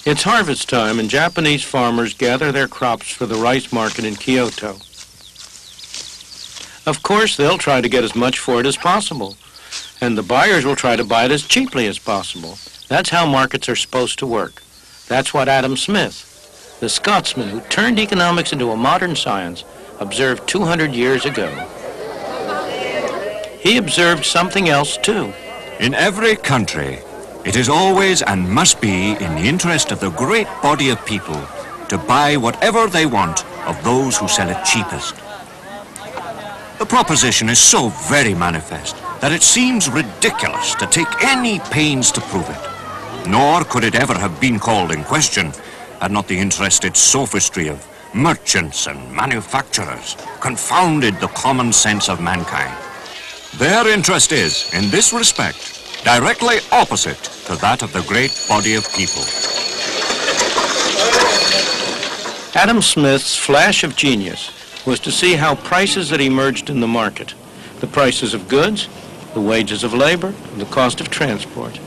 It's harvest time, and Japanese farmers gather their crops for the rice market in Kyoto. Of course, they'll try to get as much for it as possible, and the buyers will try to buy it as cheaply as possible. That's how markets are supposed to work. That's what Adam Smith, the Scotsman who turned economics into a modern science, observed 200 years ago. He observed something else, too. In every country, it is always and must be in the interest of the great body of people to buy whatever they want of those who sell it cheapest. The proposition is so very manifest that it seems ridiculous to take any pains to prove it. Nor could it ever have been called in question had not the interested sophistry of merchants and manufacturers confounded the common sense of mankind. Their interest is, in this respect, directly opposite to that of the great body of people. Adam Smith's flash of genius was to see how prices that emerged in the market, the prices of goods, the wages of labor, the cost of transport,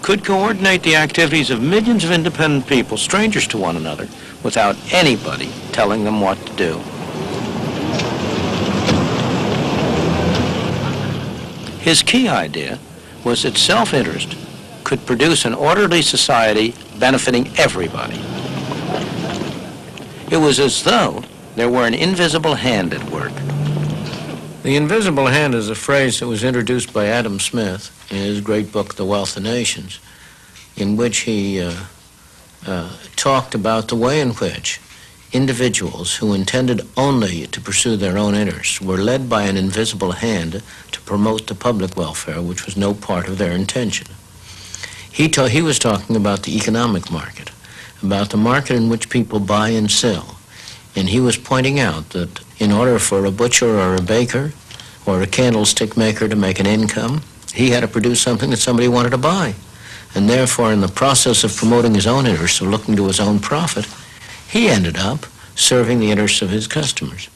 could coordinate the activities of millions of independent people, strangers to one another, without anybody telling them what to do. His key idea was that self-interest could produce an orderly society benefiting everybody. It was as though there were an invisible hand at work. The invisible hand is a phrase that was introduced by Adam Smith in his great book, The Wealth of Nations, in which he talked about the way in which individuals who intended only to pursue their own interests were led by an invisible hand to promote the public welfare, which was no part of their intention. He was talking about the economic market, about the market in which people buy and sell. And he was pointing out that in order for a butcher or a baker or a candlestick maker to make an income, he had to produce something that somebody wanted to buy. And therefore, in the process of promoting his own interests, of looking to his own profit, he ended up serving the interests of his customers.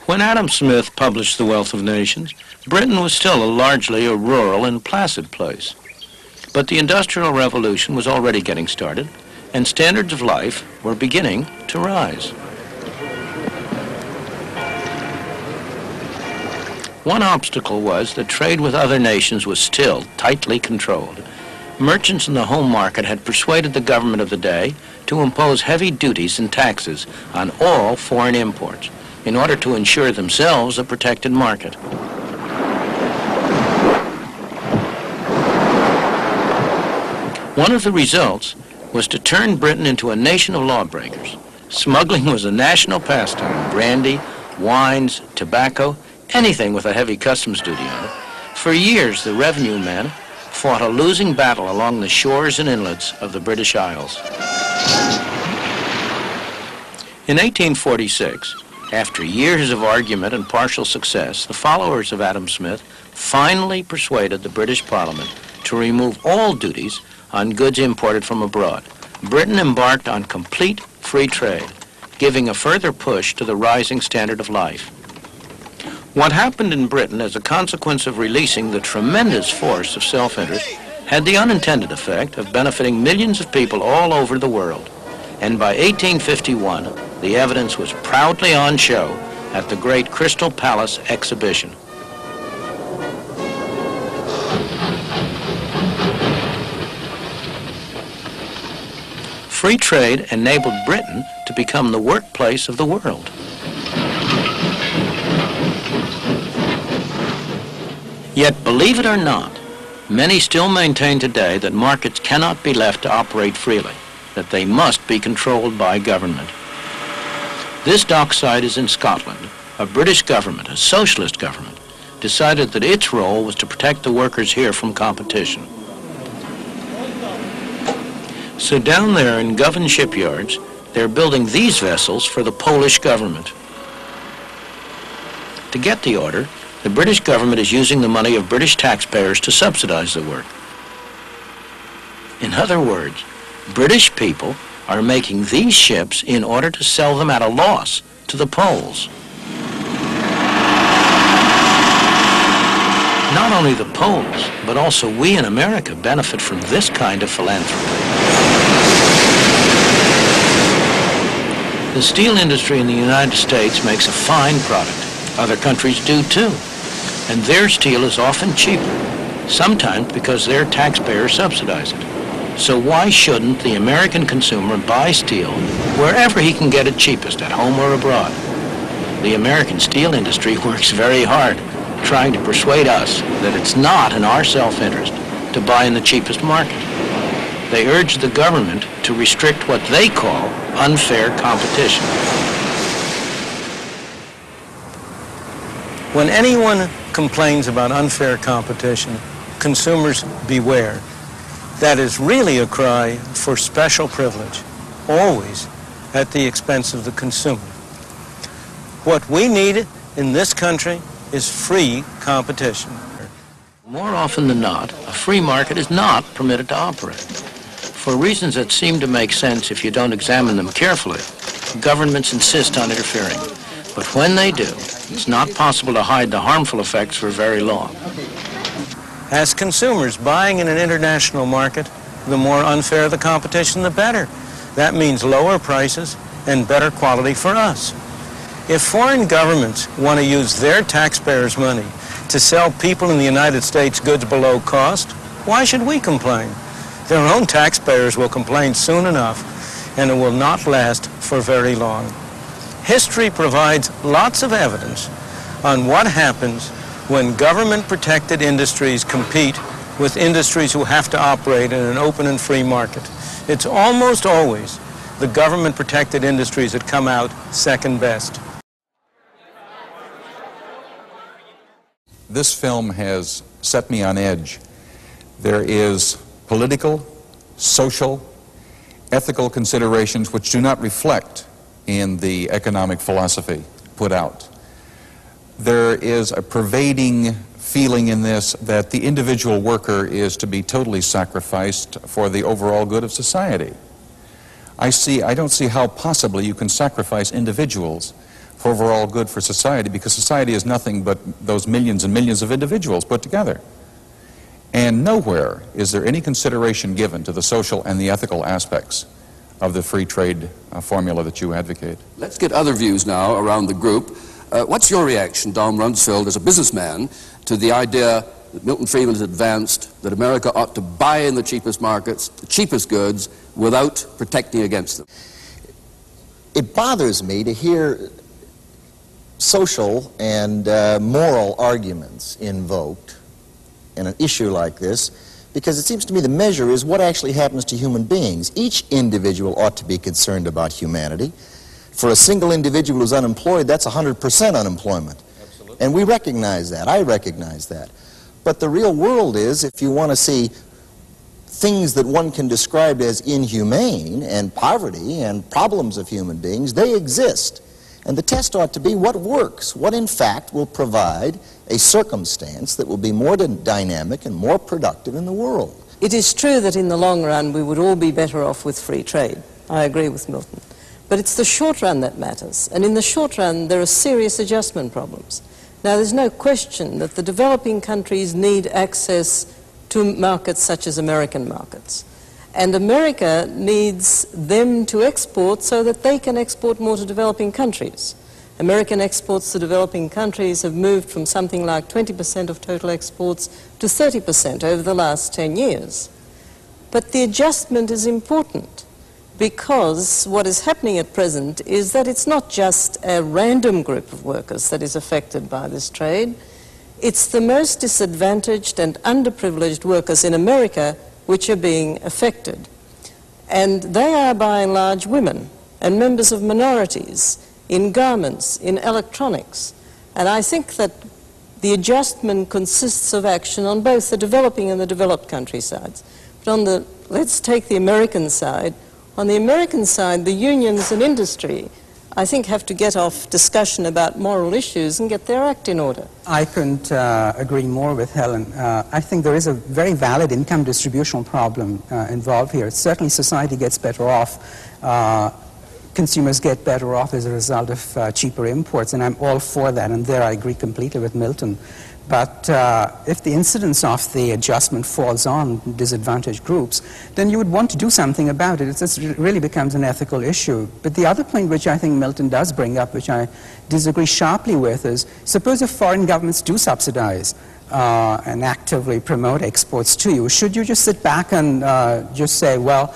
When Adam Smith published The Wealth of Nations, Britain was still largely a rural and placid place. But the Industrial Revolution was already getting started, and standards of life were beginning to rise. One obstacle was that trade with other nations was still tightly controlled. Merchants in the home market had persuaded the government of the day to impose heavy duties and taxes on all foreign imports in order to ensure themselves a protected market. One of the results was to turn Britain into a nation of lawbreakers. Smuggling was a national pastime. Brandy, wines, tobacco, anything with a heavy customs duty on it. For years, the revenue men fought a losing battle along the shores and inlets of the British Isles. In 1846, after years of argument and partial success, the followers of Adam Smith finally persuaded the British Parliament to remove all duties on goods imported from abroad. Britain embarked on complete free trade, giving a further push to the rising standard of life. What happened in Britain as a consequence of releasing the tremendous force of self-interest had the unintended effect of benefiting millions of people all over the world. And by 1851, the evidence was proudly on show at the great Crystal Palace exhibition. Free trade enabled Britain to become the workplace of the world. Yet, believe it or not, many still maintain today that markets cannot be left to operate freely, that they must be controlled by government. This dockside is in Scotland. A British government, a socialist government, decided that its role was to protect the workers here from competition. So down there in Govan shipyards, they're building these vessels for the Polish government. To get the order, the British government is using the money of British taxpayers to subsidize the work. In other words, British people are making these ships in order to sell them at a loss to the Poles. Not only the Poles, but also we in America benefit from this kind of philanthropy. The steel industry in the United States makes a fine product. Other countries do too. And their steel is often cheaper, sometimes because their taxpayers subsidize it. So why shouldn't the American consumer buy steel wherever he can get it cheapest, at home or abroad? The American steel industry works very hard trying to persuade us that it's not in our self-interest to buy in the cheapest market. They urge the government to restrict what they call unfair competition. When anyone complains about unfair competition, consumers beware. That is really a cry for special privilege, always at the expense of the consumer. What we need in this country is free competition. More often than not, a free market is not permitted to operate. For reasons that seem to make sense if you don't examine them carefully, governments insist on interfering. But when they do, it's not possible to hide the harmful effects for very long. As consumers buying in an international market, the more unfair the competition, the better. That means lower prices and better quality for us. If foreign governments want to use their taxpayers' money to sell people in the United States goods below cost, why should we complain? Their own taxpayers will complain soon enough, and it will not last for very long. History provides lots of evidence on what happens when government-protected industries compete with industries who have to operate in an open and free market. It's almost always the government-protected industries that come out second best. This film has set me on edge. There is political, social, ethical considerations which do not reflect in the economic philosophy put out. There is a pervading feeling in this that the individual worker is to be totally sacrificed for the overall good of society. I don't see how possibly you can sacrifice individuals for overall good for society, because society is nothing but those millions and millions of individuals put together. And nowhere is there any consideration given to the social and the ethical aspects of the free trade formula that you advocate. Let's get other views now around the group. What's your reaction, Don Rumsfeld, as a businessman, to the idea that Milton Friedman has advanced that America ought to buy in the cheapest markets, the cheapest goods, without protecting against them? It bothers me to hear social and moral arguments invoked in an issue like this, because it seems to me the measure is what actually happens to human beings. Each individual ought to be concerned about humanity. For a single individual who's unemployed, that's 100% unemployment. Absolutely. And we recognize that. I recognize that. But the real world is, if you want to see things that one can describe as inhumane and poverty and problems of human beings, they exist. And the test ought to be what works, what in fact will provide a circumstance that will be more dynamic and more productive in the world. It is true that in the long run we would all be better off with free trade. I agree with Milton. But it's the short run that matters. And in the short run there are serious adjustment problems. Now there's no question that the developing countries need access to markets such as American markets. And America needs them to export so that they can export more to developing countries. American exports to developing countries have moved from something like 20% of total exports to 30% over the last 10 years. But the adjustment is important, because what is happening at present is that it's not just a random group of workers that is affected by this trade. It's the most disadvantaged and underprivileged workers in America which are being affected. And they are by and large women and members of minorities in garments, in electronics. And I think that the adjustment consists of action on both the developing and the developed country sides. But let's take the American side. On the American side, the unions and industry, I think, have to get off discussion about moral issues and get their act in order. I couldn't agree more with Helen. I think there is a very valid income distributional problem involved here. Certainly society gets better off. Consumers get better off as a result of cheaper imports, and I'm all for that, and there I agree completely with Milton. But if the incidence of the adjustment falls on disadvantaged groups, then you would want to do something about it. It really becomes an ethical issue. But the other point which I think Milton does bring up, which I disagree sharply with, is suppose if foreign governments do subsidize and actively promote exports to you, should you just sit back and just say, well,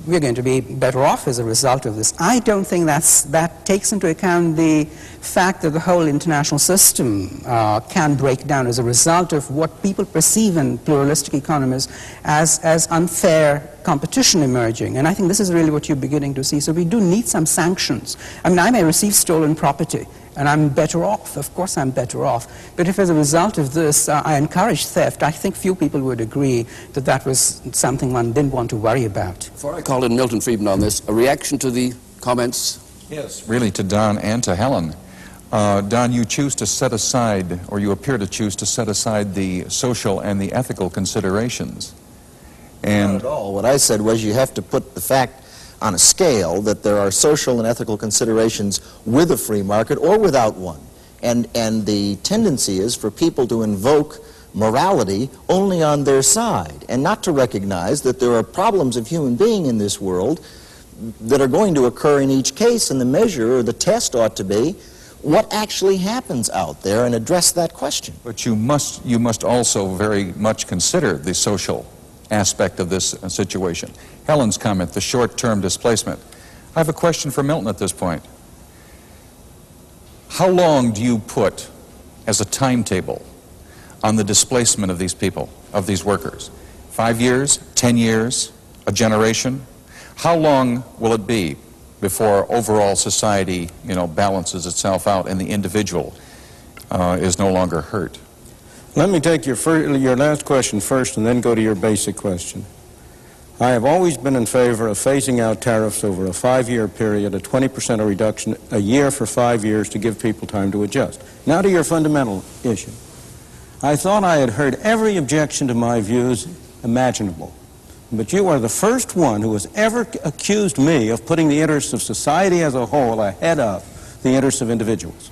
we're going to be better off as a result of this? I don't think that takes into account the fact that the whole international system can break down as a result of what people perceive in pluralistic economies as unfair competition emerging. And I think this is really what you're beginning to see. So we do need some sanctions. I mean, I may receive stolen property, and I'm better off. Of course I'm better off. But if as a result of this I encourage theft, I think few people would agree that that was something one didn't want to worry about. Before I call in Milton Friedman on this, a reaction to the comments? Yes, really to Don and to Helen. Don, you choose to set aside, or you appear to choose to set aside the social and the ethical considerations. And not at all. What I said was you have to put the fact on a scale that there are social and ethical considerations with a free market or without one. And the tendency is for people to invoke morality only on their side and not to recognize that there are problems of human being in this world that are going to occur in each case, and the measure or the test ought to be what actually happens out there and address that question. But you must also very much consider the social aspect of this situation. Helen's comment, the short-term displacement. I have a question for Milton at this point. How long do you put as a timetable on the displacement of these people, of these workers? 5 years, 10 years, a generation? How long will it be before overall society, balances itself out and the individual is no longer hurt? Let me take your last question first and then go to your basic question. I have always been in favor of phasing out tariffs over a 5-year period, a 20% reduction a year for 5 years to give people time to adjust. Now to your fundamental issue. I thought I had heard every objection to my views imaginable, but you are the first one who has ever accused me of putting the interests of society as a whole ahead of the interests of individuals.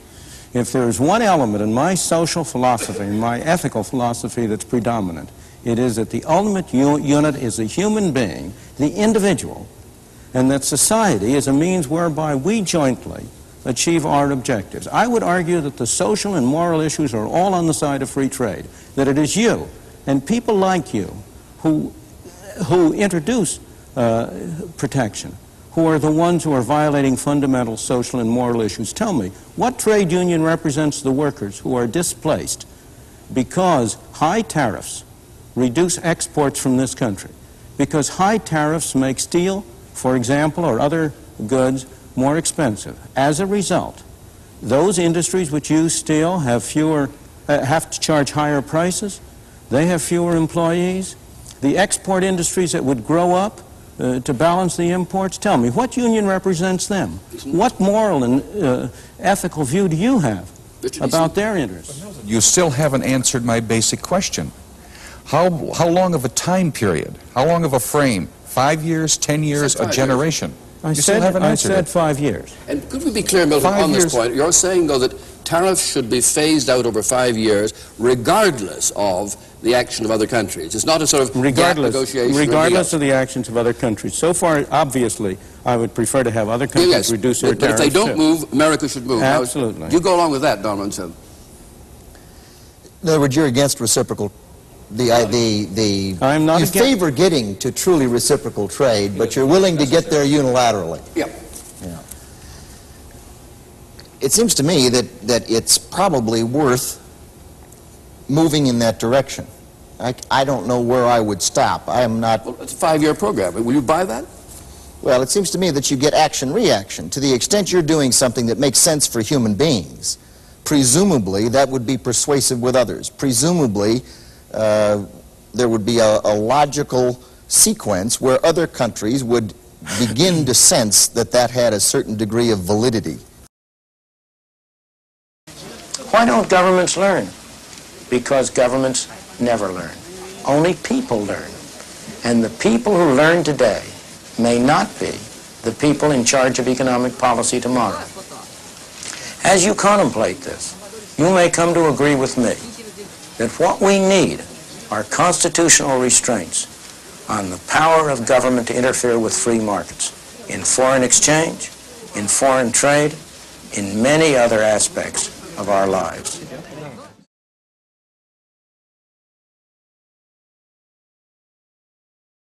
If there is one element in my social philosophy, in my ethical philosophy that's predominant, it is that the ultimate unit is the human being, the individual, and that society is a means whereby we jointly achieve our objectives. I would argue that the social and moral issues are all on the side of free trade, that it is you and people like you who introduce protection, who are the ones who are violating fundamental social and moral issues. Tell me, what trade union represents the workers who are displaced because high tariffs reduce exports from this country? Because high tariffs make steel, for example, or other goods more expensive. As a result, those industries which use steel have to charge higher prices. They have fewer employees. The export industries that would grow up to balance the imports, tell me, what union represents them? What moral and ethical view do you have about their interests? You still haven't answered my basic question. How long of a time period? How long of a frame? 5 years, 10 years, a generation? I said 5 years. And could we be clear, Milton, on this point? You're saying, though, that tariffs should be phased out over 5 years regardless of the action of other countries. It's not a sort of gap negotiation. Regardless of the actions of other countries. So far, obviously, I would prefer to have other countries reduce their tariffs. But if they don't move, America should move. Absolutely. You go along with that, Don Rumsfeld. In other words, you're against reciprocal. I'm not you favor getting to truly reciprocal trade, but you're willing to get there unilaterally. Yeah. It seems to me that it's probably worth moving in that direction. I don't know where I would stop. I am not... Well, it's a 5-year program. Will you buy that? Well, it seems to me that you get action-reaction. To the extent you're doing something that makes sense for human beings, presumably that would be persuasive with others. Presumably there would be a logical sequence where other countries would begin to sense that that had a certain degree of validity. Why don't governments learn? Because governments never learn. Only people learn. And the people who learn today may not be the people in charge of economic policy tomorrow. As you contemplate this, you may come to agree with me that what we need are constitutional restraints on the power of government to interfere with free markets in foreign exchange, in foreign trade, in many other aspects of our lives.